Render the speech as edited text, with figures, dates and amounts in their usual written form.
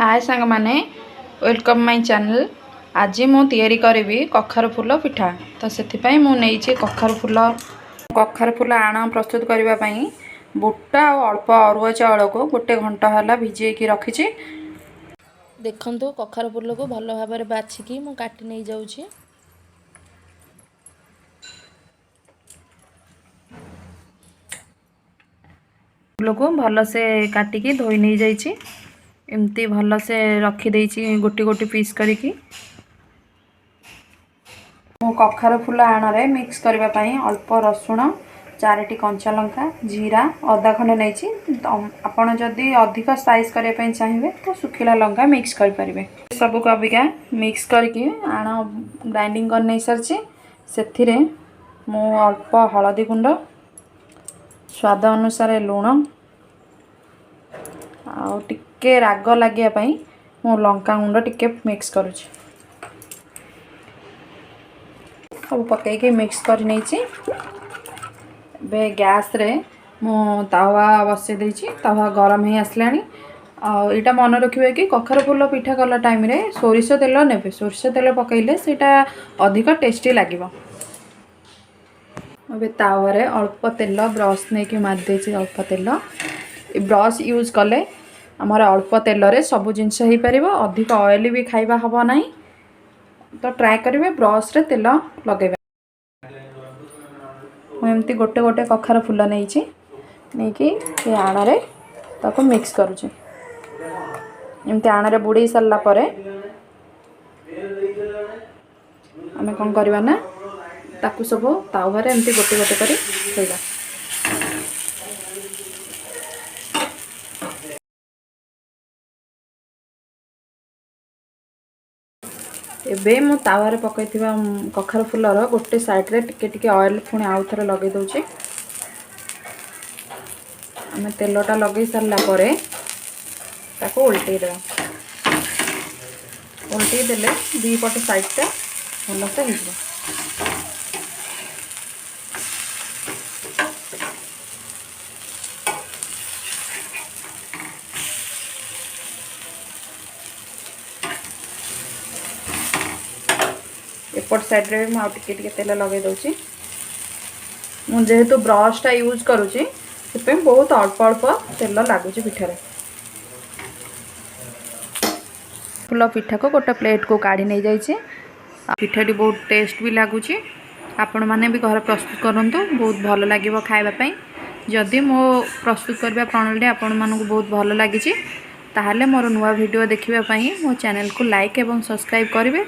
हाय सांग माने welcome my channel. आज मु तैयारी करी कखार फूल पिठा। तो से मु नहीं कखार फूल आण प्रस्तुत करने बुट और अल्प अरुआ चाउल को गोटे घंटा है भिजे रखी। देखंतु कखार फूल को भल भाव बाछिकी मु काटी नहीं जाऊँगी। फूल को भल से काटिकी धोई नहीं जाइए। एमती भल से रखीदे गोटी गोटी पीस करी कखार फूल आण मिक्स करने अल्प रसुण 4टी कंचा लंका जीरा अदा खंडे नहीं। आपड़ जदि अधिक साइज करने चाहिए तो सुखिला लंका मिक्स करें। सबको अबिका मिक्स करके आण ग्राइंडिंग कर नहीं सारी से मु अल्प हलदी गुंड स्वाद अनुसार लुण आ टिके राग लगे मु लंका गुंड टिके मिक्स करुँच सब पकईकि मिक्स कर नहीं। गैस रे मु तावा बसई देछि। तावा गरम ही आसला। आईटा मन रखिए कि कखार फूल पिठा कला टाइम रे सोरिष तेल नेबे। सोरिष तेल पकईले सेटा अधिक टेस्टी लगे। अबे तावा रे अल्प तेल ब्रश नहीं कि मारदे। अल्प तेल ब्रश यूज कले आमर अल्प तेल रे सब जिनस हो पार। अधिक ऑयल भी खाइबा हबो नहीं। तो ट्राए करेंगे ब्रश रे तेल लगे। एमती गोटे गोटे कखार फूल नहीं कि आण रे ताको मिक्स करुचे। एमती आण रे बुड़े सारा पर आमे कौन करवा ना ताकू सब तावा रे एमती गोटे गोटे करी थोइबा। एबे मु तावारे पकईथिबा कखार फूलर गोटे साइड रे टिके टिके ऑयल पुणी आउ थरे लगे दउची। आमे तेलटा लगे सारला परे ताको उल्टे देबा। उल्टे देले दी पट साइडटा भल से हिजबा। एपट साइड रे मु टिके टिके तेल लगे दउची। मु जेहेतु ब्रशटा यूज करूची से बहुत अल्प अल्प तेल लगुच पिठारे। फूल पिठा को गोटे प्लेट को काढ़ी नहीं जाइए। पिठाटी बहुत टेस्ट भी लगुच। आपण मैंने भी घर प्रस्तुत करंतु बहुत भल लगे खावाई। जदि मो प्रस्तुत करने प्रणाली आपण मानक बहुत भल लगी ताहले मोर नुआ वीडियो देखिबा पई मो चैनल को लाइक एवं सब्सक्राइब करेंगे।